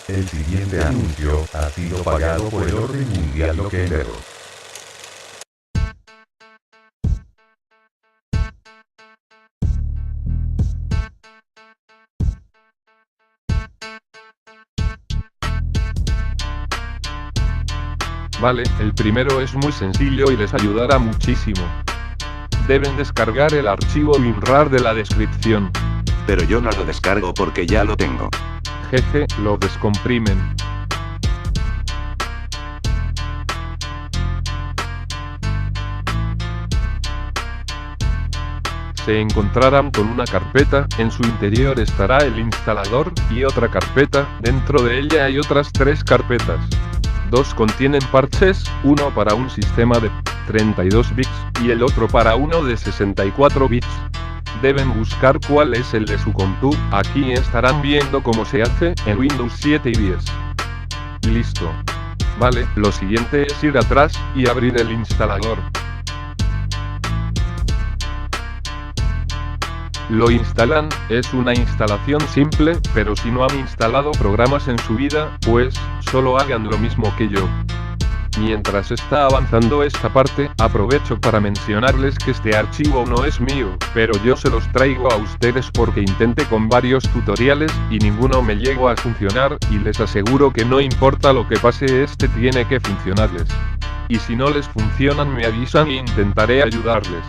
El siguiente anuncio ha sido pagado por el Orden Mundial Loquendero. Vale, el primero es muy sencillo y les ayudará muchísimo. Deben descargar el archivo WinRAR de la descripción. Pero yo no lo descargo porque ya lo tengo. Jeje, lo descomprimen. Se encontrarán con una carpeta, en su interior estará el instalador, y otra carpeta, dentro de ella hay otras 3 carpetas. 2 contienen parches, uno para un sistema de 32 bits, y el otro para uno de 64 bits. Deben buscar cuál es el de su compu, aquí estarán viendo cómo se hace, en Windows 7 y 10. Listo. Vale, lo siguiente es ir atrás, y abrir el instalador. Lo instalan, es una instalación simple, pero si no han instalado programas en su vida, pues, solo hagan lo mismo que yo. Mientras está avanzando esta parte, aprovecho para mencionarles que este archivo no es mío, pero yo se los traigo a ustedes porque intenté con varios tutoriales, y ninguno me llegó a funcionar, y les aseguro que no importa lo que pase, este tiene que funcionarles. Y si no les funcionan me avisan y intentaré ayudarles.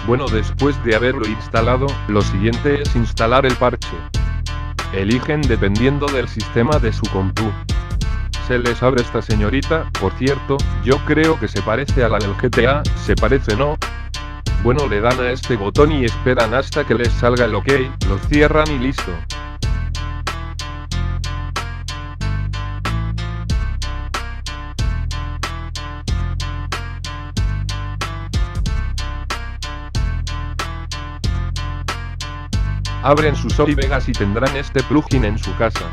Bueno, después de haberlo instalado, lo siguiente es instalar el parche. Eligen dependiendo del sistema de su compu. Se les abre esta señorita, por cierto, yo creo que se parece a la del GTA, ¿se parece no? Bueno, le dan a este botón y esperan hasta que les salga el OK, lo cierran y listo. Abren su Sony Vegas y tendrán este plugin en su casa.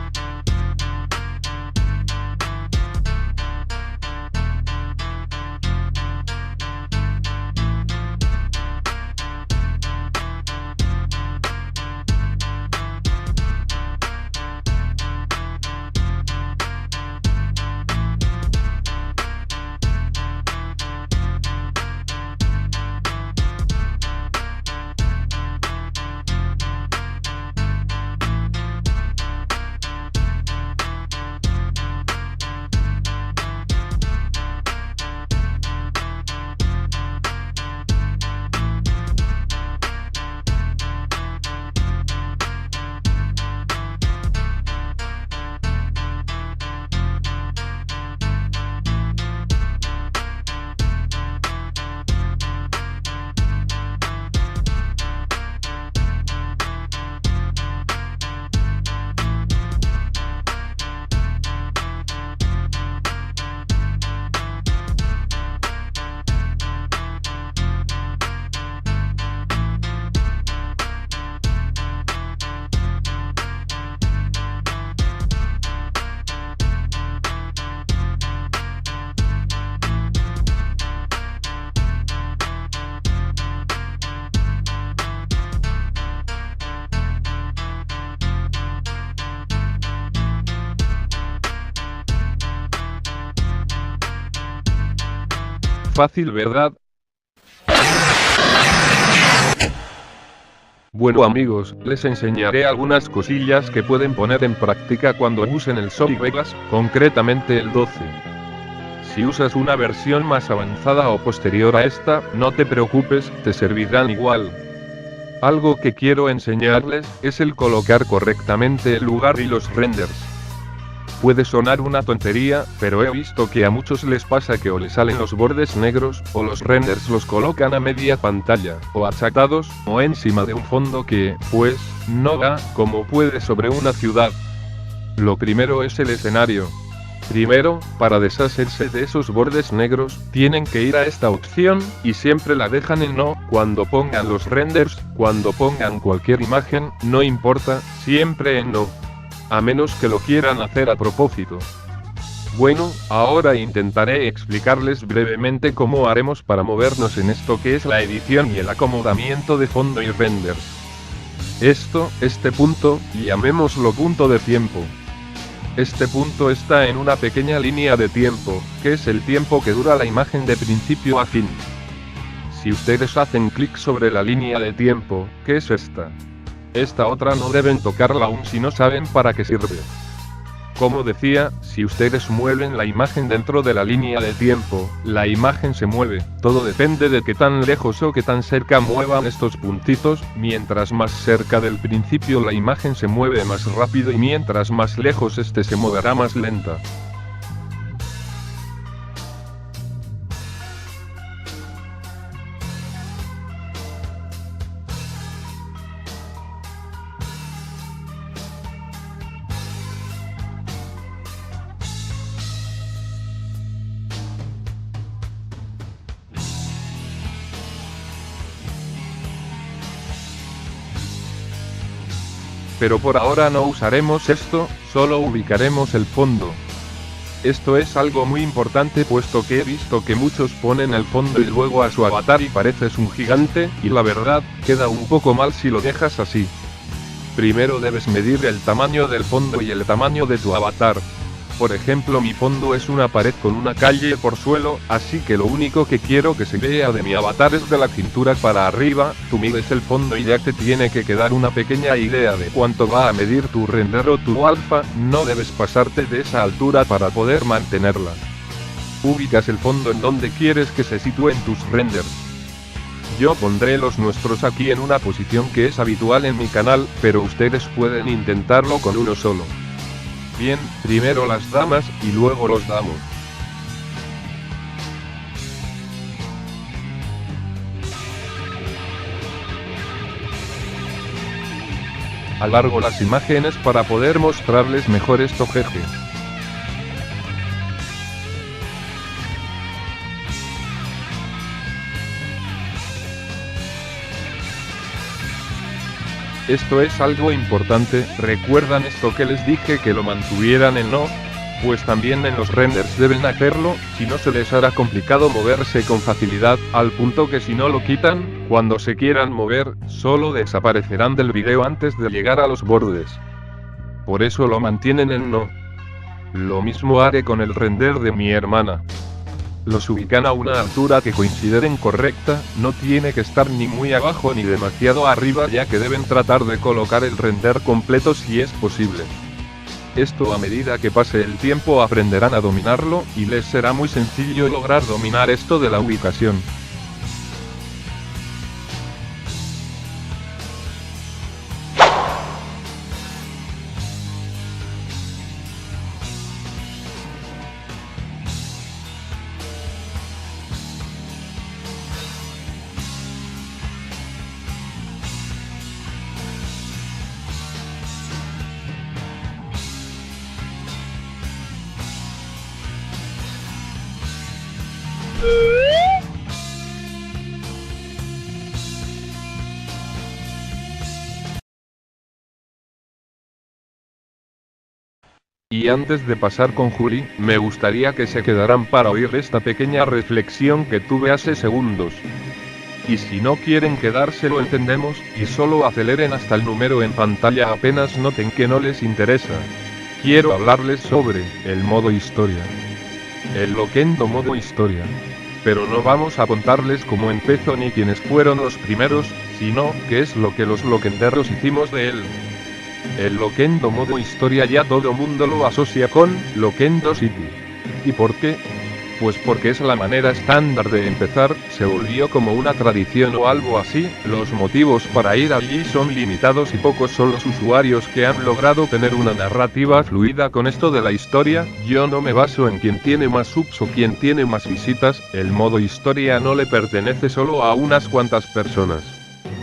Fácil, ¿verdad? Bueno amigos, les enseñaré algunas cosillas que pueden poner en práctica cuando usen el Sony Vegas, concretamente el 12. Si usas una versión más avanzada o posterior a esta, no te preocupes, te servirán igual. Algo que quiero enseñarles, es el colocar correctamente el lugar y los renders. Puede sonar una tontería, pero he visto que a muchos les pasa que o les salen los bordes negros, o los renders los colocan a media pantalla, o achatados, o encima de un fondo que, pues, no va como puede sobre una ciudad. Lo primero es el escenario. Primero, para deshacerse de esos bordes negros, tienen que ir a esta opción, y siempre la dejan en no, cuando pongan los renders, cuando pongan cualquier imagen, no importa, siempre en no. A menos que lo quieran hacer a propósito. Bueno, ahora intentaré explicarles brevemente cómo haremos para movernos en esto que es la edición y el acomodamiento de fondo y renders. Este punto, llamémoslo punto de tiempo. Este punto está en una pequeña línea de tiempo, que es el tiempo que dura la imagen de principio a fin. Si ustedes hacen clic sobre la línea de tiempo, que es esta otra no deben tocarla aún si no saben para qué sirve. Como decía, si ustedes mueven la imagen dentro de la línea de tiempo, la imagen se mueve. Todo depende de qué tan lejos o qué tan cerca muevan estos puntitos. Mientras más cerca del principio la imagen se mueve más rápido y mientras más lejos se moverá más lenta. Pero por ahora no usaremos esto, solo ubicaremos el fondo. Esto es algo muy importante puesto que he visto que muchos ponen el fondo y luego a su avatar y pareces un gigante, y la verdad, queda un poco mal si lo dejas así. Primero debes medir el tamaño del fondo y el tamaño de tu avatar. Por ejemplo, mi fondo es una pared con una calle por suelo, así que lo único que quiero que se vea de mi avatar es de la cintura para arriba. Tú mides el fondo y ya te tiene que quedar una pequeña idea de cuánto va a medir tu render o tu alfa. No debes pasarte de esa altura para poder mantenerla. Ubicas el fondo en donde quieres que se sitúen tus renders. Yo pondré los nuestros aquí en una posición que es habitual en mi canal, pero ustedes pueden intentarlo con uno solo. Bien, primero las damas, y luego los damos. Alargo las imágenes para poder mostrarles mejor esto, jeje. Esto es algo importante, ¿recuerdan esto que les dije que lo mantuvieran en no? Pues también en los renders deben hacerlo, si no se les hará complicado moverse con facilidad, al punto que si no lo quitan, cuando se quieran mover, solo desaparecerán del video antes de llegar a los bordes. Por eso lo mantienen en no. Lo mismo haré con el render de mi hermana. Los ubican a una altura que consideren correcta, no tiene que estar ni muy abajo ni demasiado arriba, ya que deben tratar de colocar el render completo si es posible. Esto a medida que pase el tiempo aprenderán a dominarlo, y les será muy sencillo lograr dominar esto de la ubicación. Y antes de pasar con Juli, me gustaría que se quedaran para oír esta pequeña reflexión que tuve hace segundos. Y si no quieren quedarse lo entendemos, y solo aceleren hasta el número en pantalla apenas noten que no les interesa. Quiero hablarles sobre el modo historia. El Loquendo modo historia. Pero no vamos a contarles cómo empezó ni quiénes fueron los primeros, sino qué es lo que los loquenderos hicimos de él. El Loquendo modo historia ya todo mundo lo asocia con Loquendo City. ¿Y por qué? Pues porque es la manera estándar de empezar, se volvió como una tradición o algo así. Los motivos para ir allí son limitados y pocos son los usuarios que han logrado tener una narrativa fluida con esto de la historia. Yo no me baso en quién tiene más subs o quién tiene más visitas, el modo historia no le pertenece solo a unas cuantas personas.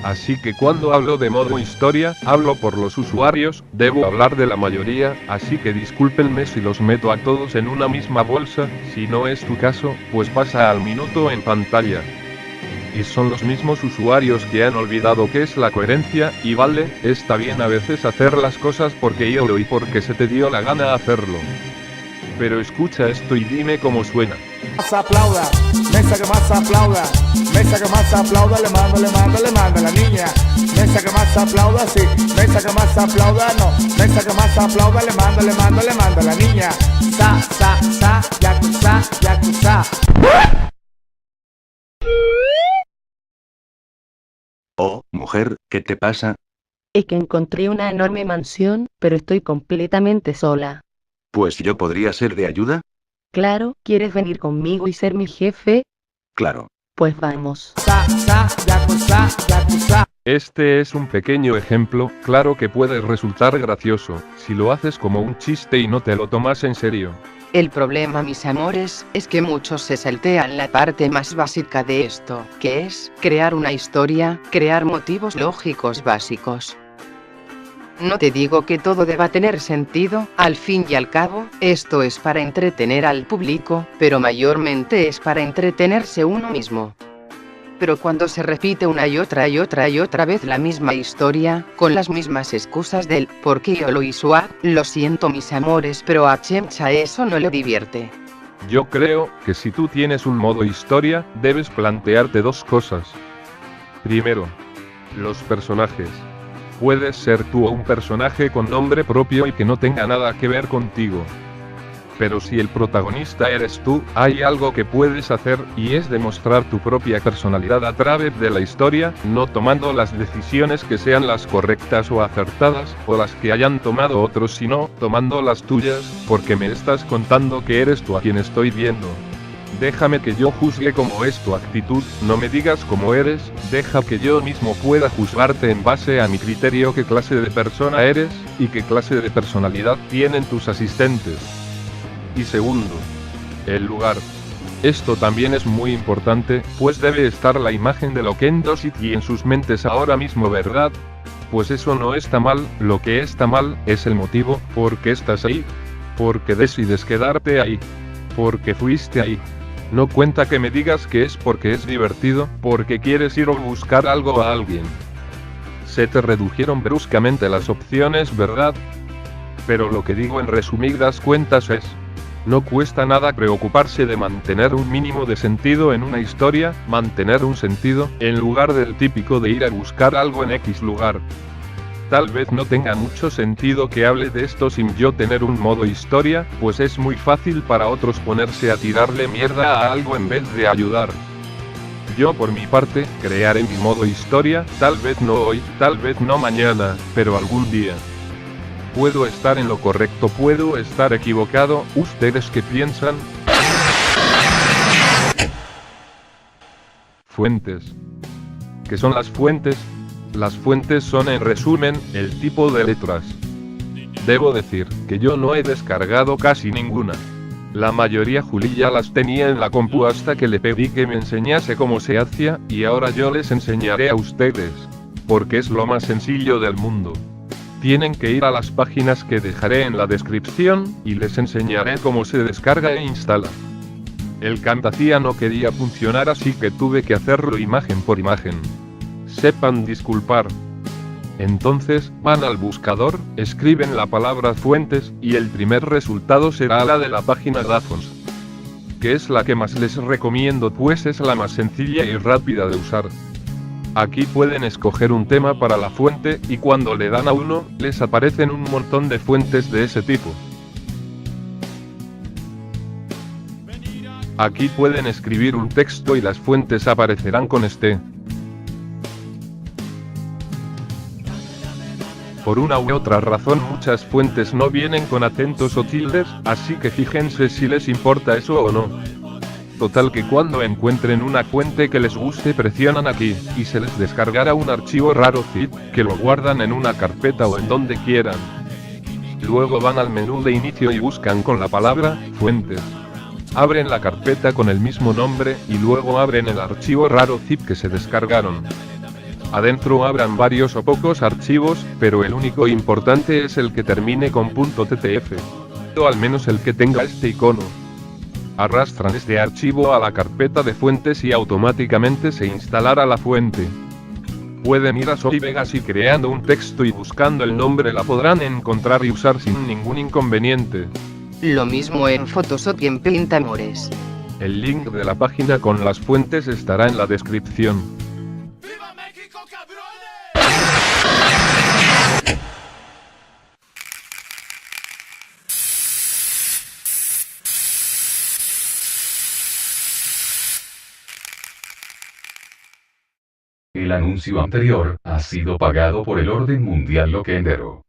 Así que cuando hablo de modo historia, hablo por los usuarios, debo hablar de la mayoría, así que discúlpenme si los meto a todos en una misma bolsa. Si no es tu caso, pues pasa al minuto en pantalla. Y son los mismos usuarios que han olvidado qué es la coherencia, y vale, está bien a veces hacer las cosas porque yo lo y porque se te dio la gana hacerlo. Pero escucha esto y dime cómo suena. Más aplauda, mesa que más aplauda, mesa que más aplauda, le manda la niña. Mesa que más aplauda, sí, mesa que más aplauda, no, mesa que más aplauda, le manda la niña. Sa, yakuza, yakuza. Oh, mujer, ¿qué te pasa? Es que encontré una enorme mansión, pero estoy completamente sola. Pues yo podría ser de ayuda. Claro, ¿quieres venir conmigo y ser mi jefe? Claro. Pues vamos. Sa, yakuza, yakuza. Este es un pequeño ejemplo, claro que puede resultar gracioso, si lo haces como un chiste y no te lo tomas en serio. El problema, mis amores, es que muchos se saltean la parte más básica de esto, que es crear una historia, crear motivos lógicos básicos. No te digo que todo deba tener sentido, al fin y al cabo, esto es para entretener al público, pero mayormente es para entretenerse uno mismo. Pero cuando se repite una y otra vez la misma historia, con las mismas excusas del ¿por qué yo lo hizo? Lo siento mis amores, pero a Chemcha eso no le divierte. Yo creo que si tú tienes un modo historia, debes plantearte dos cosas. Primero, los personajes. Puedes ser tú o un personaje con nombre propio y que no tenga nada que ver contigo. Pero si el protagonista eres tú, hay algo que puedes hacer, y es demostrar tu propia personalidad a través de la historia, no tomando las decisiones que sean las correctas o acertadas, o las que hayan tomado otros, sino tomando las tuyas, porque me estás contando que eres tú a quien estoy viendo. Déjame que yo juzgue cómo es tu actitud, no me digas cómo eres, deja que yo mismo pueda juzgarte en base a mi criterio qué clase de persona eres, y qué clase de personalidad tienen tus asistentes. Y segundo, el lugar. Esto también es muy importante, pues debe estar la imagen de Loquendo City en sus mentes ahora mismo, ¿verdad? Pues eso no está mal, lo que está mal es el motivo, por qué estás ahí, por qué decides quedarte ahí, por qué fuiste ahí. No cuenta que me digas que es porque es divertido, porque quieres ir o buscar algo a alguien. Se te redujeron bruscamente las opciones, ¿verdad? Pero lo que digo en resumidas cuentas es: no cuesta nada preocuparse de mantener un mínimo de sentido en una historia, mantener un sentido, en lugar del típico de ir a buscar algo en X lugar. Tal vez no tenga mucho sentido que hable de esto sin yo tener un modo historia, pues es muy fácil para otros ponerse a tirarle mierda a algo en vez de ayudar. Yo por mi parte, crearé mi modo historia, tal vez no hoy, tal vez no mañana, pero algún día. Puedo estar en lo correcto, puedo estar equivocado, ¿ustedes qué piensan? Fuentes. ¿Qué son las fuentes? Las fuentes son en resumen, el tipo de letras. Debo decir, que yo no he descargado casi ninguna. La mayoría Juli ya las tenía en la compu hasta que le pedí que me enseñase cómo se hacía, y ahora yo les enseñaré a ustedes. Porque es lo más sencillo del mundo. Tienen que ir a las páginas que dejaré en la descripción, y les enseñaré cómo se descarga e instala. El Camtasia no quería funcionar, así que tuve que hacerlo imagen por imagen. Sepan disculpar. Entonces, van al buscador, escriben la palabra fuentes, y el primer resultado será la de la página Dafons, que es la que más les recomiendo, pues es la más sencilla y rápida de usar. Aquí pueden escoger un tema para la fuente, y cuando le dan a uno, les aparecen un montón de fuentes de ese tipo. Aquí pueden escribir un texto y las fuentes aparecerán con este. Por una u otra razón muchas fuentes no vienen con acentos o tildes, así que fíjense si les importa eso o no. Total que cuando encuentren una fuente que les guste presionan aquí, y se les descargará un archivo raro zip, que lo guardan en una carpeta o en donde quieran. Luego van al menú de inicio y buscan con la palabra fuentes. Abren la carpeta con el mismo nombre, y luego abren el archivo raro zip que se descargaron. Adentro habrán varios o pocos archivos, pero el único importante es el que termine con .ttf. O al menos el que tenga este icono. Arrastran este archivo a la carpeta de fuentes y automáticamente se instalará la fuente. Pueden ir a Zoe Vegas y creando un texto y buscando el nombre la podrán encontrar y usar sin ningún inconveniente. Lo mismo en Photoshop y en Paint, amores. El link de la página con las fuentes estará en la descripción. El anuncio anterior ha sido pagado por el Orden Mundial Loquendero.